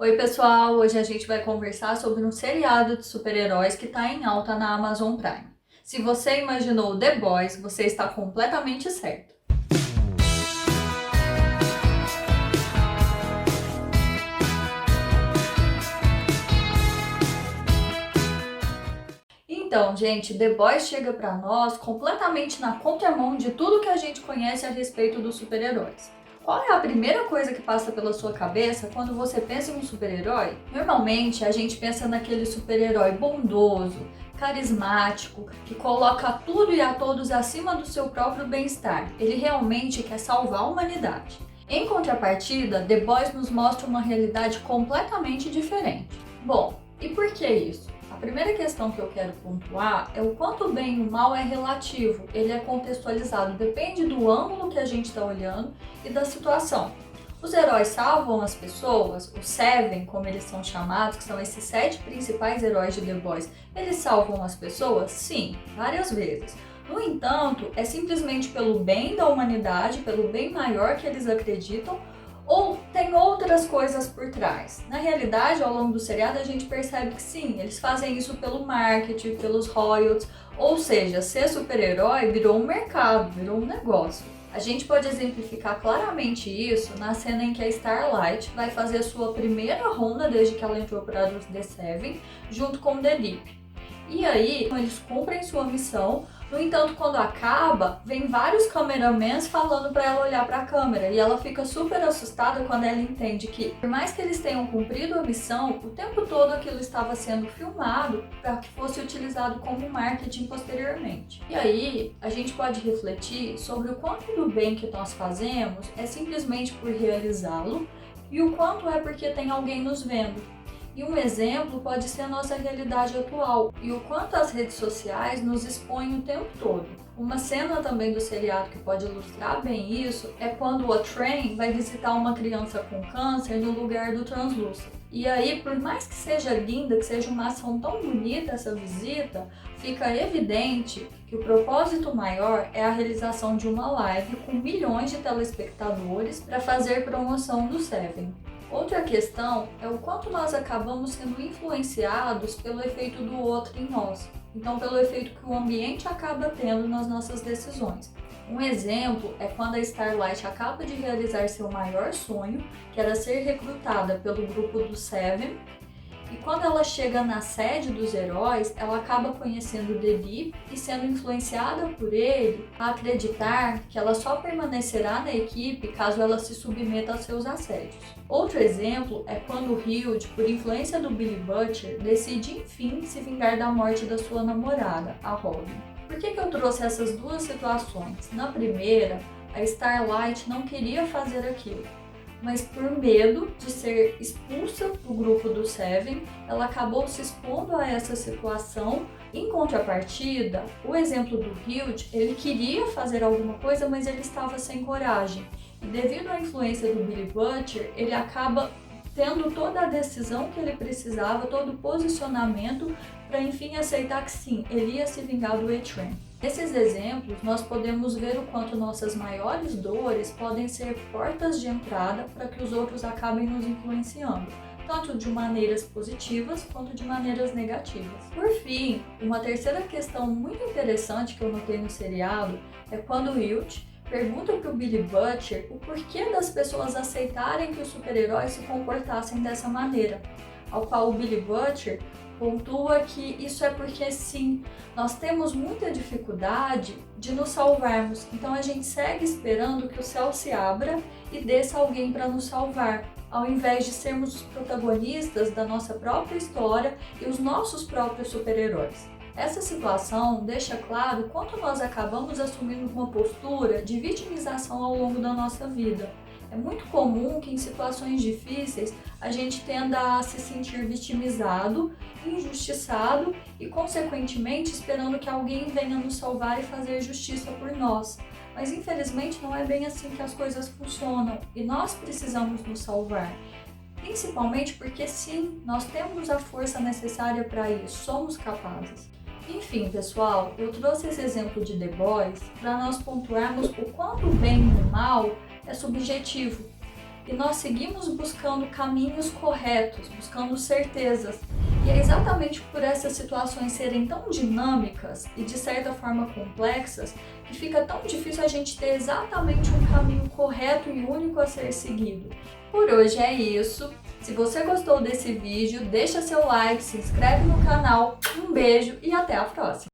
Oi pessoal, hoje a gente vai conversar sobre um seriado de super-heróis que está em alta na Amazon Prime. Se você imaginou The Boys, você está completamente certo. Então, gente, The Boys chega para nós completamente na contramão de tudo que a gente conhece a respeito dos super-heróis. Qual é a primeira coisa que passa pela sua cabeça quando você pensa em um super-herói? Normalmente a gente pensa naquele super-herói bondoso, carismático, que coloca tudo e a todos acima do seu próprio bem-estar. Ele realmente quer salvar a humanidade. Em contrapartida, The Boys nos mostra uma realidade completamente diferente. Bom, e por que isso? A primeira questão que eu quero pontuar é o quanto o bem e o mal é relativo, ele é contextualizado, depende do ângulo que a gente está olhando e da situação. Os heróis salvam as pessoas, os Seven, como eles são chamados, que são esses 7 principais heróis de The Boys, eles salvam as pessoas? Sim, várias vezes. No entanto, é simplesmente pelo bem da humanidade, pelo bem maior que eles acreditam, ou tem outras coisas por trás? Na realidade, ao longo do seriado, a gente percebe que sim, eles fazem isso pelo marketing, pelos royalties, ou seja, ser super-herói virou um mercado, virou um negócio. A gente pode exemplificar claramente isso na cena em que a Starlight vai fazer sua primeira ronda desde que ela entrou para os The Seven, junto com The Deep. E aí, eles cumprem sua missão. No entanto, quando acaba, vem vários cameramans falando para ela olhar para a câmera e ela fica super assustada quando ela entende que, por mais que eles tenham cumprido a missão, o tempo todo aquilo estava sendo filmado para que fosse utilizado como marketing posteriormente. E aí, a gente pode refletir sobre o quanto do bem que nós fazemos é simplesmente por realizá-lo e o quanto é porque tem alguém nos vendo. E um exemplo pode ser a nossa realidade atual e o quanto as redes sociais nos expõem o tempo todo. Uma cena também do seriado que pode ilustrar bem isso é quando a Train vai visitar uma criança com câncer no lugar do translúcido. E aí, por mais que seja linda, que seja uma ação tão bonita essa visita, fica evidente que o propósito maior é a realização de uma live com milhões de telespectadores para fazer promoção do Seven. Outra questão é o quanto nós acabamos sendo influenciados pelo efeito do outro em nós, então pelo efeito que o ambiente acaba tendo nas nossas decisões. Um exemplo é quando a Starlight acaba de realizar seu maior sonho, que era ser recrutada pelo grupo do Seven, e quando ela chega na sede dos heróis, ela acaba conhecendo The Deep e sendo influenciada por ele a acreditar que ela só permanecerá na equipe caso ela se submeta aos seus assédios. Outro exemplo é quando Hilde, por influência do Billy Butcher, decide enfim se vingar da morte da sua namorada, a Robin. Por que eu trouxe essas duas situações? Na primeira, a Starlight não queria fazer aquilo, mas por medo de ser expulsa do grupo do Seven, ela acabou se expondo a essa situação. Em contrapartida, o exemplo do Hilde, ele queria fazer alguma coisa, mas ele estava sem coragem. E devido à influência do Billy Butcher, ele acaba tendo toda a decisão que ele precisava, todo o posicionamento para enfim aceitar que sim, ele ia se vingar do A-Train. Nesses exemplos, nós podemos ver o quanto nossas maiores dores podem ser portas de entrada para que os outros acabem nos influenciando, tanto de maneiras positivas quanto de maneiras negativas. Por fim, uma terceira questão muito interessante que eu notei no seriado é quando Hilt pergunta para o Billy Butcher o porquê das pessoas aceitarem que os super-heróis se comportassem dessa maneira, ao qual o Billy Butcher pontua que isso é porque sim, nós temos muita dificuldade de nos salvarmos, então a gente segue esperando que o céu se abra e desça alguém para nos salvar, ao invés de sermos os protagonistas da nossa própria história e os nossos próprios super-heróis. Essa situação deixa claro quanto nós acabamos assumindo uma postura de vitimização ao longo da nossa vida. É muito comum que em situações difíceis a gente tenda a se sentir vitimizado, injustiçado e, consequentemente, esperando que alguém venha nos salvar e fazer justiça por nós. Mas, infelizmente, não é bem assim que as coisas funcionam e nós precisamos nos salvar. Principalmente porque, sim, nós temos a força necessária para isso, somos capazes. Enfim, pessoal, eu trouxe esse exemplo de The Boys para nós pontuarmos o quanto o bem e o mal é subjetivo. e nós seguimos buscando caminhos corretos, buscando certezas. E é exatamente por essas situações serem tão dinâmicas e de certa forma complexas que fica tão difícil a gente ter exatamente um caminho correto e único a ser seguido. Por hoje é isso. Se você gostou desse vídeo, deixa seu like, se inscreve no canal, um beijo e até a próxima!